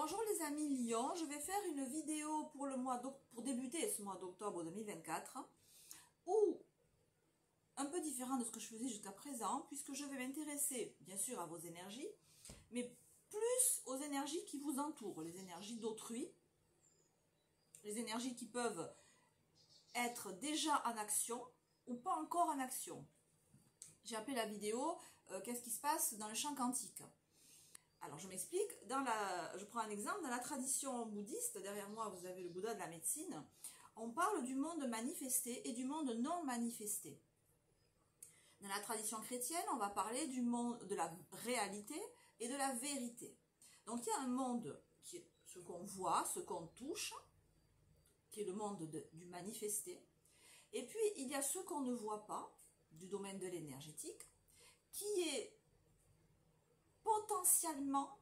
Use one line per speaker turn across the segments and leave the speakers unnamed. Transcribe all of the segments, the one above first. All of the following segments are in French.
Bonjour les amis Lion, je vais faire une vidéo pour débuter ce mois d'octobre 2024 ou un peu différent de ce que je faisais jusqu'à présent, puisque je vais m'intéresser bien sûr à vos énergies, mais plus aux énergies qui vous entourent, les énergies d'autrui, les énergies qui peuvent être déjà en action ou pas encore en action. J'ai appelé la vidéo qu'est-ce qui se passe dans le champ quantique. Alors je m'explique, je prends un exemple, dans la tradition bouddhiste, derrière moi vous avez le Bouddha de la médecine, on parle du monde manifesté et du monde non manifesté. Dans la tradition chrétienne, on va parler du monde de la réalité et de la vérité. Donc il y a un monde qui est ce qu'on voit, ce qu'on touche, qui est le monde du manifesté. Et puis il y a ce qu'on ne voit pas, du domaine de l'énergétique, qui est potentiellement,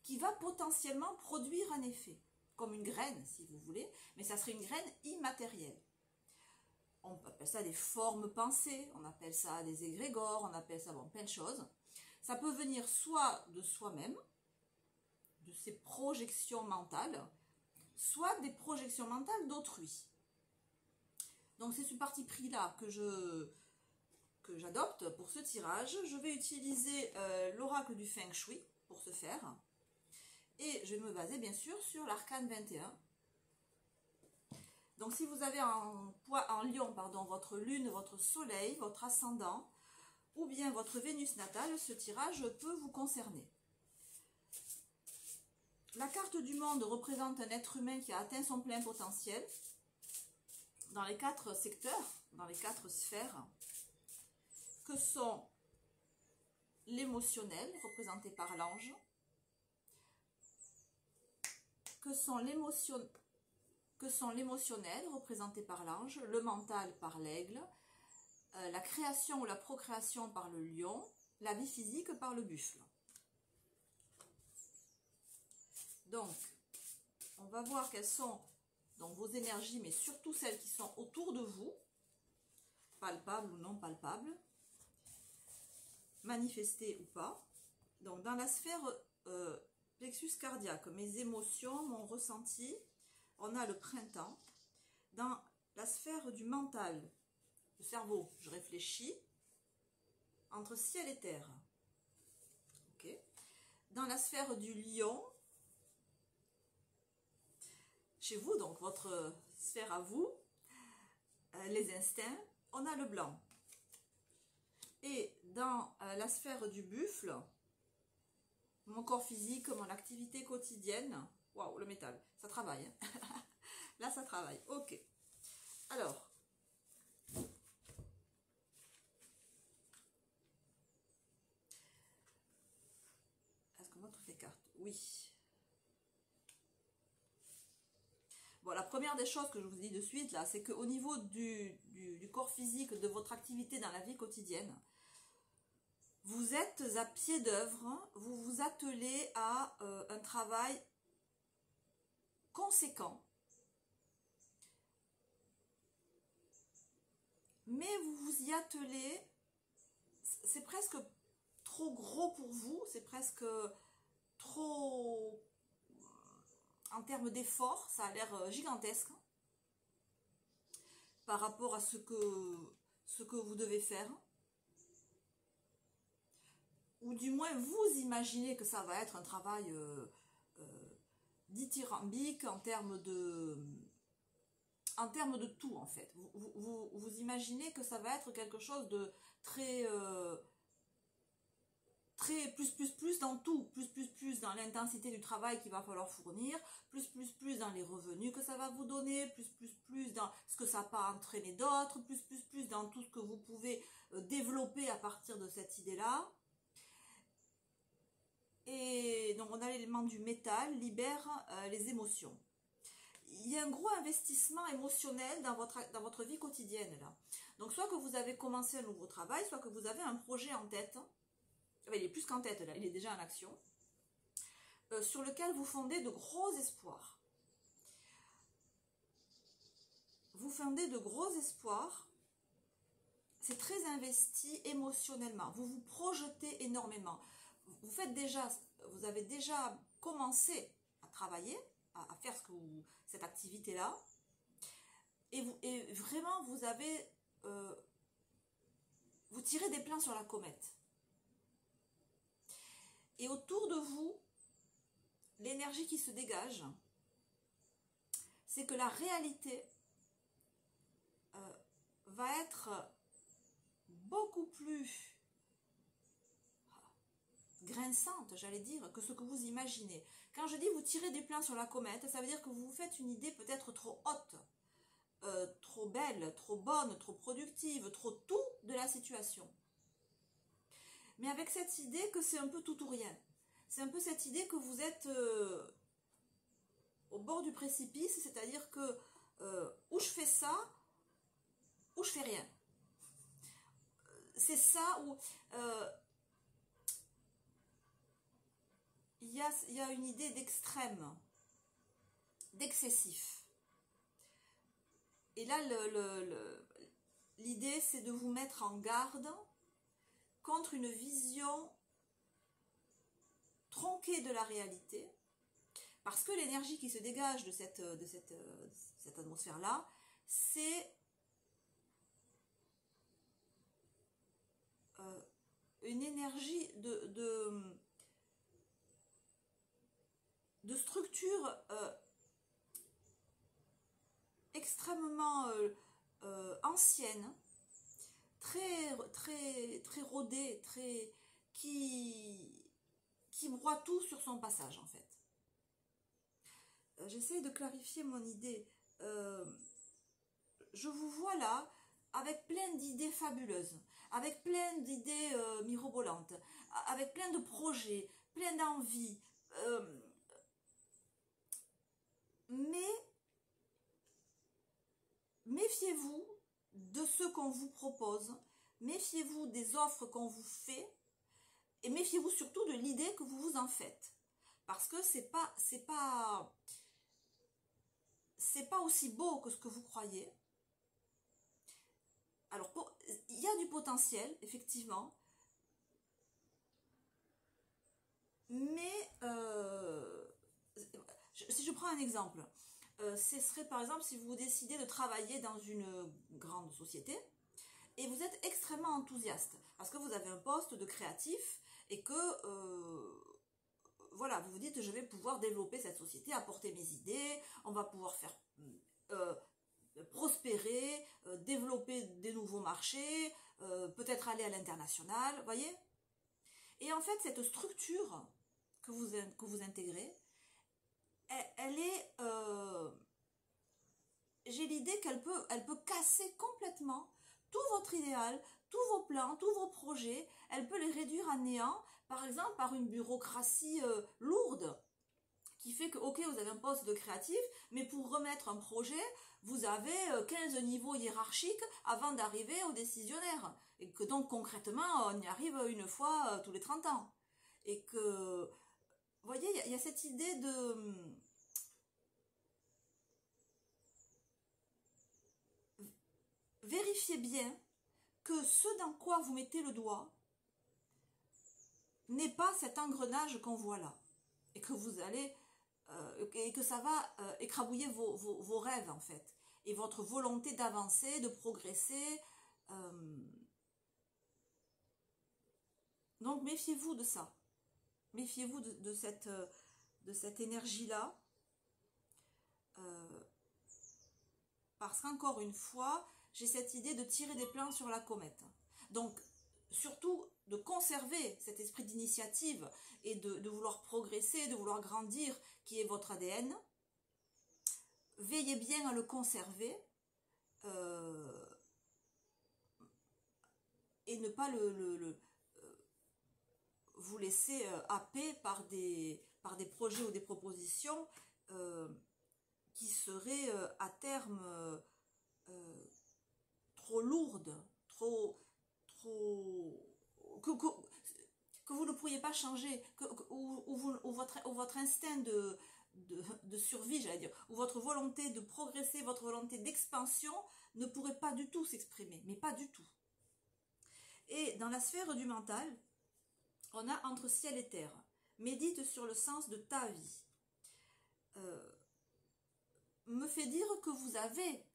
qui va potentiellement produire un effet, comme une graine si vous voulez, mais ça serait une graine immatérielle. On appelle ça des formes pensées, on appelle ça des égrégores, on appelle ça plein de choses. Ça peut venir soit de soi-même, de ses projections mentales, soit des projections mentales d'autrui. Donc c'est ce parti pris-là que j'adopte pour ce tirage. Je vais utiliser l'oracle du Feng Shui pour ce faire. Et je vais me baser bien sûr sur l'arcane 21. Donc si vous avez en Lion, votre lune, votre soleil, votre ascendant, ou bien votre Vénus natale, ce tirage peut vous concerner. La carte du monde représente un être humain qui a atteint son plein potentiel dans les 4 secteurs, dans les 4 sphères, que sont l'émotionnel, représenté par l'ange, que sont l'émotionnel, représenté par l'ange, le mental par l'aigle, la création ou la procréation par le lion, la vie physique par le buffle. Donc, on va voir quelles sont donc, vos énergies, mais surtout celles qui sont autour de vous, palpables ou non palpables, manifestées ou pas. Donc, dans la sphère plexus cardiaque, mes émotions, mon ressenti, on a le printemps. Dans la sphère du mental, le cerveau, je réfléchis, entre ciel et terre. Okay. Dans la sphère du lion, chez vous, donc votre sphère à vous, les instincts, on a le blanc. Et dans la sphère du buffle, mon corps physique, mon activité quotidienne, waouh, le métal, ça travaille. Hein. Là, ça travaille. Ok. Alors, est-ce qu'on voit toutes les cartes? Oui. Bon, la première des choses que je vous dis de suite, là, c'est qu'au niveau du corps physique, de votre activité dans la vie quotidienne, vous êtes à pied d'œuvre, vous vous attelez à un travail conséquent, mais vous vous y attelez, c'est presque trop gros pour vous, c'est presque trop, en termes d'effort, ça a l'air gigantesque par rapport à ce que vous devez faire. Ou du moins vous imaginez que ça va être un travail dithyrambique en termes de tout en fait. Vous imaginez que ça va être quelque chose de très plus dans tout, plus dans l'intensité du travail qu'il va falloir fournir, plus dans les revenus que ça va vous donner, plus dans ce que ça va entraîner d'autres, plus dans tout ce que vous pouvez développer à partir de cette idée-là. Et donc on a l'élément du métal, libère les émotions. Il y a un gros investissement émotionnel dans votre vie quotidienne là. Donc soit que vous avez commencé un nouveau travail, soit que vous avez un projet en tête. Enfin, il est plus qu'en tête là, il est déjà en action. Sur lequel vous fondez de gros espoirs. Vous fondez de gros espoirs. C'est très investi émotionnellement. Vous vous projetez énormément. vous faites déjà, vous avez déjà commencé à travailler, à faire cette activité-là, et vraiment vous avez, vous tirez des plans sur la comète. Et autour de vous, l'énergie qui se dégage, c'est que la réalité va être beaucoup plus grinçante, j'allais dire, que ce que vous imaginez. Quand je dis vous tirez des plans sur la comète, ça veut dire que vous vous faites une idée peut-être trop haute, trop belle, trop bonne, trop productive, trop tout de la situation. Mais avec cette idée que c'est un peu tout ou rien. C'est un peu cette idée que vous êtes au bord du précipice, c'est-à-dire que ou je fais ça, ou je fais rien. C'est ça où il y a une idée d'extrême, d'excessif. Et là, l'idée, c'est de vous mettre en garde contre une vision tronquée de la réalité, parce que l'énergie qui se dégage de cette atmosphère-là, c'est une énergie de structure extrêmement ancienne, très rodée, qui broie tout sur son passage en fait. J'essaie de clarifier mon idée. Je vous vois là avec plein d'idées fabuleuses, avec plein d'idées mirobolantes, avec plein de projets, plein d'envies. Mais méfiez-vous de ce qu'on vous propose, méfiez-vous des offres qu'on vous fait, et méfiez-vous surtout de l'idée que vous vous en faites. Parce que c'est pas aussi beau que ce que vous croyez. Alors, il y a du potentiel, effectivement, mais si je prends un exemple, ce serait par exemple si vous décidez de travailler dans une grande société et vous êtes extrêmement enthousiaste parce que vous avez un poste de créatif et que voilà, vous vous dites je vais pouvoir développer cette société, apporter mes idées, on va pouvoir faire prospérer, développer des nouveaux marchés, peut-être aller à l'international, voyez. Et en fait, cette structure que vous intégrez, elle est, j'ai l'idée qu'elle peut casser complètement tout votre idéal, tous vos plans, tous vos projets. Elle peut les réduire à néant, par exemple par une bureaucratie lourde, qui fait que, ok, vous avez un poste de créatif, mais pour remettre un projet, vous avez 15 niveaux hiérarchiques avant d'arriver au décisionnaire. Et que donc, concrètement, on y arrive une fois tous les 30 ans. Et que, vous voyez, il y a cette idée de... Vérifiez bien que ce dans quoi vous mettez le doigt n'est pas cet engrenage qu'on voit là. Et que vous allez... et que ça va écrabouiller vos rêves en fait et votre volonté d'avancer, de progresser. Donc méfiez-vous de ça, méfiez-vous de cette énergie-là, parce qu'encore une fois, j'ai cette idée de tirer des plans sur la comète. Donc surtout de conserver cet esprit d'initiative et de vouloir progresser, de vouloir grandir, qui est votre ADN. Veillez bien à le conserver et ne pas vous laisser happer par des projets ou des propositions qui seraient à terme trop lourdes, que vous ne pourriez pas changer, ou votre instinct de survie, j'allais dire, ou votre volonté de progresser, votre volonté d'expansion ne pourrait pas du tout s'exprimer, mais pas du tout. Et dans la sphère du mental, On a entre ciel et terre. Médite sur le sens de ta vie. Me fait dire que vous avez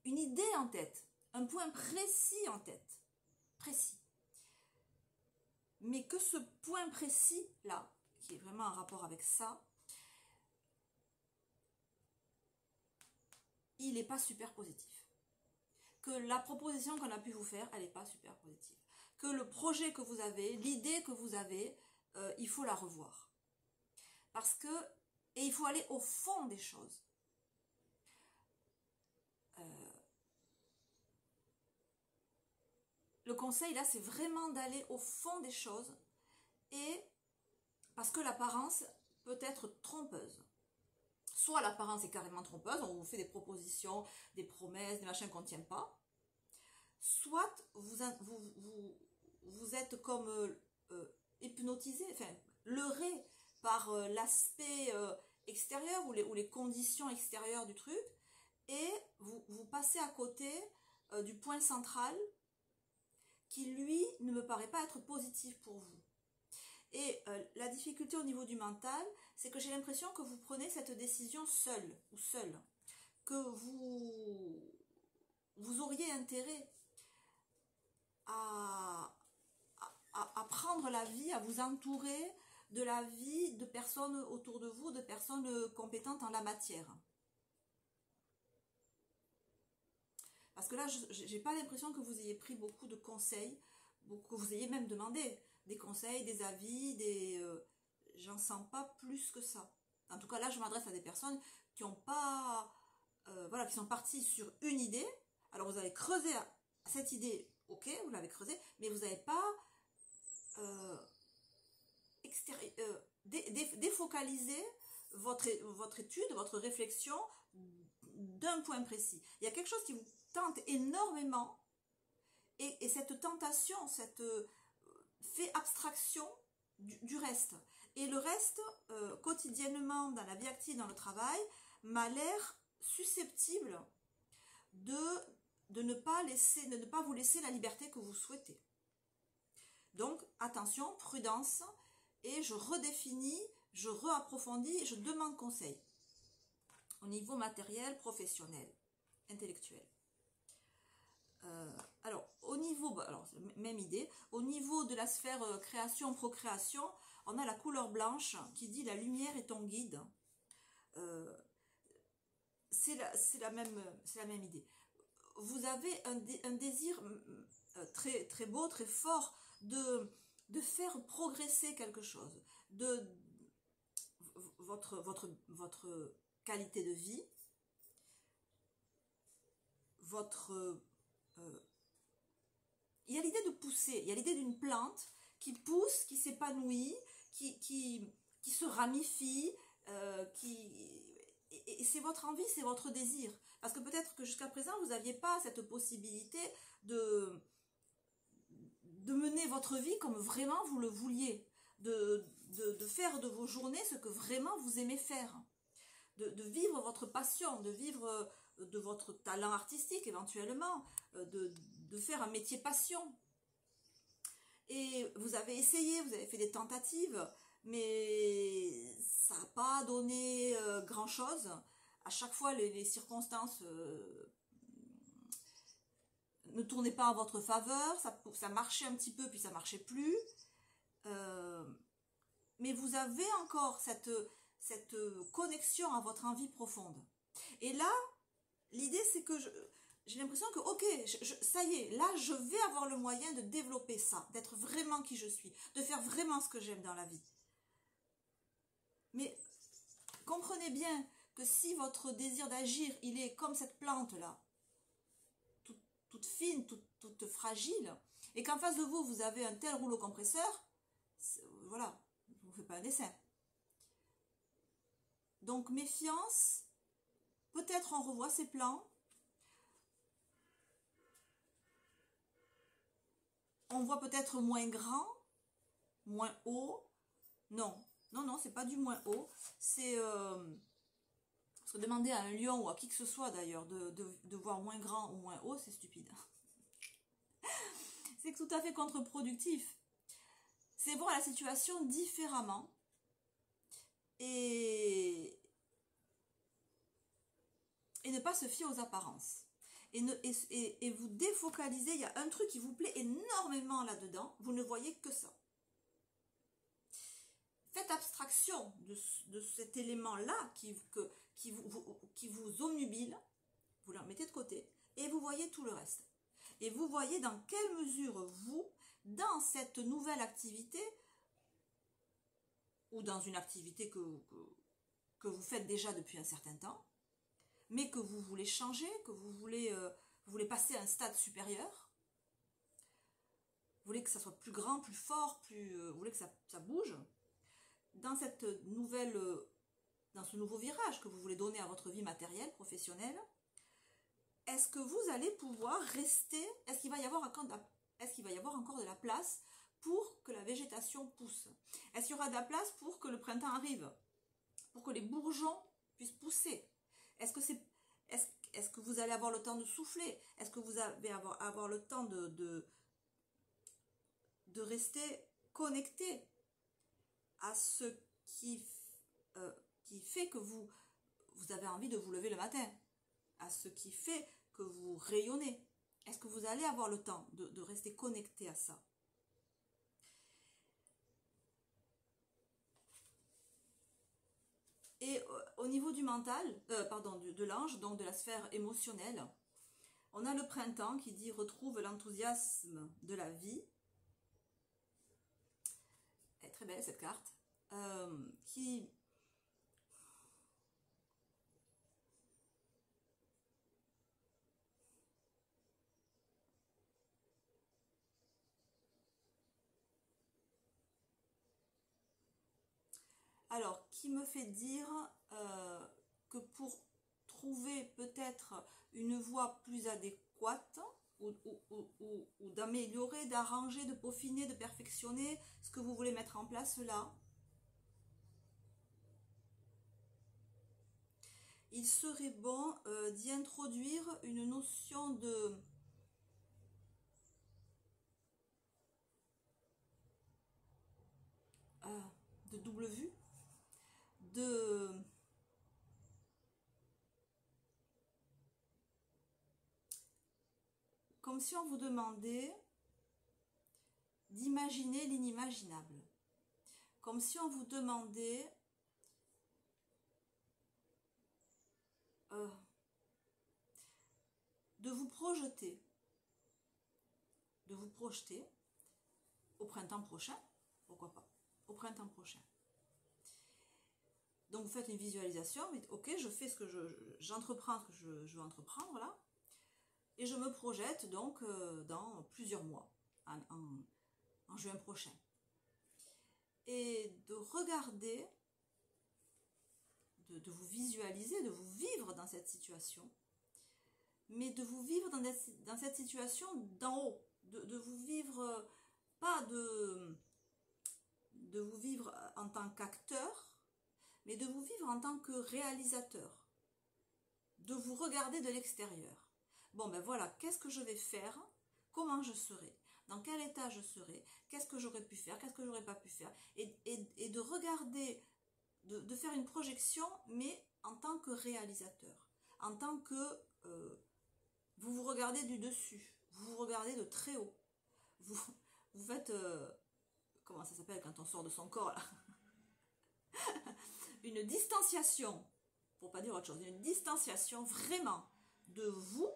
une idée en tête, un point précis en tête, précis. Mais que ce point précis là, qui est vraiment en rapport avec ça, il n'est pas super positif. Que la proposition qu'on a pu vous faire, elle n'est pas super positive. Que le projet que vous avez, l'idée que vous avez, il faut la revoir. Parce que, et il faut aller au fond des choses. Le conseil là, c'est vraiment d'aller au fond des choses, et parce que l'apparence peut être trompeuse. Soit l'apparence est carrément trompeuse, on vous fait des propositions, des promesses, des machins qu'on ne tient pas. Soit vous êtes comme hypnotisé, enfin leurré par l'aspect extérieur ou les conditions extérieures du truc, et vous passez à côté du point central qui lui ne me paraît pas être positif pour vous. Et la difficulté au niveau du mental, c'est que j'ai l'impression que vous prenez cette décision seul ou seul, que vous auriez intérêt à prendre la vie, à vous entourer de la vie de personnes autour de vous, de personnes compétentes en la matière. Parce que là, je n'ai pas l'impression que vous ayez pris beaucoup de conseils, que vous ayez même demandé des conseils, des avis, j'en sens pas plus que ça. En tout cas, là, je m'adresse à des personnes qui n'ont pas, voilà, qui sont parties sur une idée. Alors, vous avez creusé cette idée, ok, vous l'avez creusée, mais vous n'avez pas défocalisé votre étude, votre réflexion d'un point précis. Il y a quelque chose qui vous tente énormément, et cette tentation, fait abstraction du reste. Et le reste, quotidiennement, dans la vie active, dans le travail, m'a l'air susceptible de ne pas vous laisser la liberté que vous souhaitez. Donc, attention, prudence, et je redéfinis, je réapprofondis, je demande conseil. Au niveau matériel, professionnel, intellectuel. Alors, au niveau, même idée, au niveau de la sphère création-procréation, on a la couleur blanche qui dit la lumière est ton guide. C'est la même idée. Vous avez un désir très, très beau, très fort de faire progresser quelque chose, votre qualité de vie, il y a l'idée de pousser, il y a l'idée d'une plante qui pousse, qui s'épanouit, qui se ramifie, et c'est votre envie, c'est votre désir. Parce que peut-être que jusqu'à présent, vous n'aviez pas cette possibilité de mener votre vie comme vraiment vous le vouliez, de faire de vos journées ce que vraiment vous aimez faire, de vivre votre passion, de vivre de votre talent artistique éventuellement, de faire un métier passion. Et vous avez essayé, vous avez fait des tentatives, mais ça n'a pas donné grand-chose. À chaque fois, les circonstances ne tournaient pas en votre faveur, ça marchait un petit peu, puis ça ne marchait plus. Mais vous avez encore cette connexion à votre envie profonde. Et là, l'idée, c'est que j'ai l'impression que, ok, ça y est, là, je vais avoir le moyen de développer ça, d'être vraiment qui je suis, de faire vraiment ce que j'aime dans la vie. Mais comprenez bien que si votre désir d'agir, il est comme cette plante-là, toute fine, toute fragile, et qu'en face de vous, vous avez un tel rouleau compresseur, voilà, je ne vous fais pas un dessin. Donc, méfiance, peut-être on revoit ses plans, on voit peut-être moins grand, moins haut, non, c'est pas du moins haut, c'est... parce que demander à un lion ou à qui que ce soit d'ailleurs de voir moins grand ou moins haut, c'est stupide. c'est tout à fait contre-productif. C'est voir la situation différemment et ne pas se fier aux apparences. Et vous défocaliser, il y a un truc qui vous plaît énormément là-dedans, vous ne voyez que ça. Faites abstraction de cet élément-là qui vous obnubile, vous le mettez de côté, et vous voyez tout le reste. Et vous voyez dans quelle mesure vous, dans cette nouvelle activité, ou dans une activité que vous faites déjà depuis un certain temps, mais que vous voulez changer, que vous voulez passer à un stade supérieur, vous voulez que ça soit plus grand, plus fort, vous voulez que ça bouge, dans cette nouvelle, dans ce nouveau virage que vous voulez donner à votre vie matérielle, professionnelle, est-ce que vous allez pouvoir rester, est-ce qu'il va y avoir encore de la place pour que la végétation pousse? Est-ce qu'il y aura de la place pour que le printemps arrive? Pour que les bourgeons puissent pousser? Est-ce que vous allez avoir le temps de souffler? Est-ce que vous allez avoir le temps de rester connecté à ce qui fait que vous avez envie de vous lever le matin, à ce qui fait que vous rayonnez? Est-ce que vous allez avoir le temps de rester connecté à ça? Et au niveau du mental, de l'ange, donc de la sphère émotionnelle, on a le printemps qui dit retrouve l'enthousiasme de la vie. Elle est très belle cette carte. Alors, qui me fait dire que pour trouver peut-être une voie plus adéquate ou d'améliorer, d'arranger, de peaufiner, de perfectionner ce que vous voulez mettre en place là, il serait bon d'y introduire une notion de double vue, comme si on vous demandait d'imaginer l'inimaginable, comme si on vous demandait de vous projeter au printemps prochain, pourquoi pas, au printemps prochain. Donc vous faites une visualisation, mais ok, je fais ce que j'entreprends, ce que je veux entreprendre là, et je me projette donc dans plusieurs mois, en juin prochain. Et de regarder, de vous visualiser, de vous vivre dans cette situation, mais de vous vivre dans cette situation d'en haut, de vous vivre, pas de vous vivre en tant qu'acteur, mais de vous vivre en tant que réalisateur, de vous regarder de l'extérieur. Bon ben voilà, qu'est-ce que je vais faire? Comment je serai? Dans quel état je serai? Qu'est-ce que j'aurais pu faire? Qu'est-ce que j'aurais pas pu faire? Et de regarder, de faire une projection, mais en tant que réalisateur, en tant que vous vous regardez du dessus, vous vous regardez de très haut, vous faites comment ça s'appelle quand on sort de son corps là? Une distanciation, pour pas dire autre chose, une distanciation vraiment de vous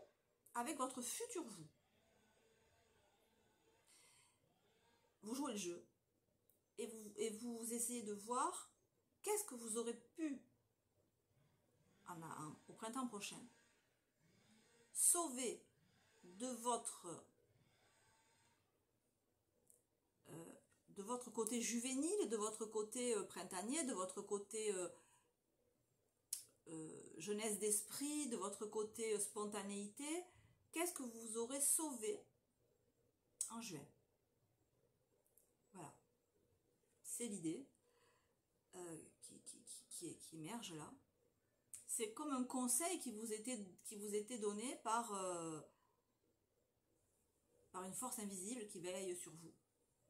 avec votre futur vous. Vous jouez le jeu et vous essayez de voir qu'est-ce que vous aurez pu au printemps prochain sauver de votre côté juvénile, de votre côté printanier, de votre côté jeunesse d'esprit, de votre côté spontanéité. Qu'est-ce que vous aurez sauvé en juin? Voilà, c'est l'idée qui émerge là. C'est comme un conseil qui vous était donné par par une force invisible qui veille sur vous.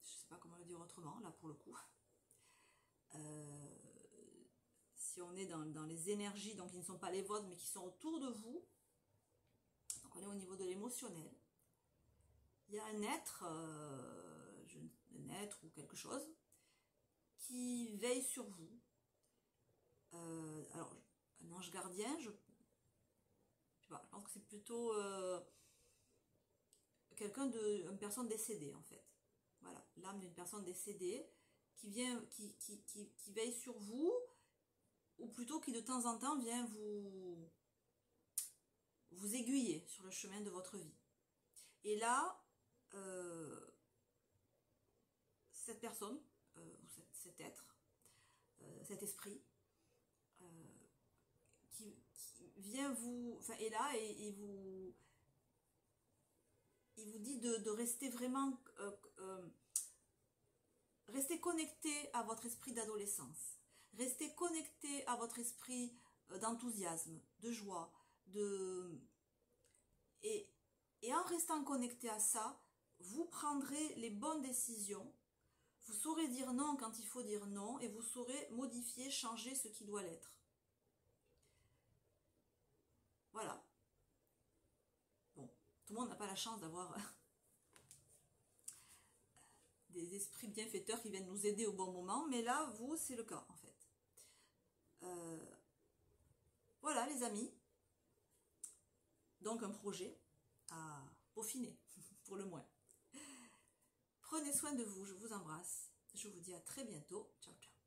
Je ne sais pas comment le dire autrement, là pour le coup. Si on est dans les énergies, donc qui ne sont pas les vôtres, mais qui sont autour de vous, donc on est au niveau de l'émotionnel. Il y a un être, ou quelque chose, qui veille sur vous. Alors, un ange gardien, je pense que c'est plutôt une personne décédée en fait. Voilà, l'âme d'une personne décédée qui vient, qui veille sur vous, ou plutôt qui de temps en temps vient vous aiguiller sur le chemin de votre vie. Et là, cette personne, cet être, cet esprit, qui vient est là et il vous dit de rester vraiment, rester connecté à votre esprit d'adolescence, rester connecté à votre esprit d'enthousiasme, de joie, et en restant connecté à ça, vous prendrez les bonnes décisions, vous saurez dire non quand il faut dire non, et vous saurez modifier, changer ce qui doit l'être. Voilà. Bon, tout le monde n'a pas la chance d'avoir des esprits bienfaiteurs qui viennent nous aider au bon moment, mais là, vous, c'est le cas en fait. Voilà les amis. Donc un projet à peaufiner, pour le moins. Prenez soin de vous, je vous embrasse. Je vous dis à très bientôt. Ciao, ciao.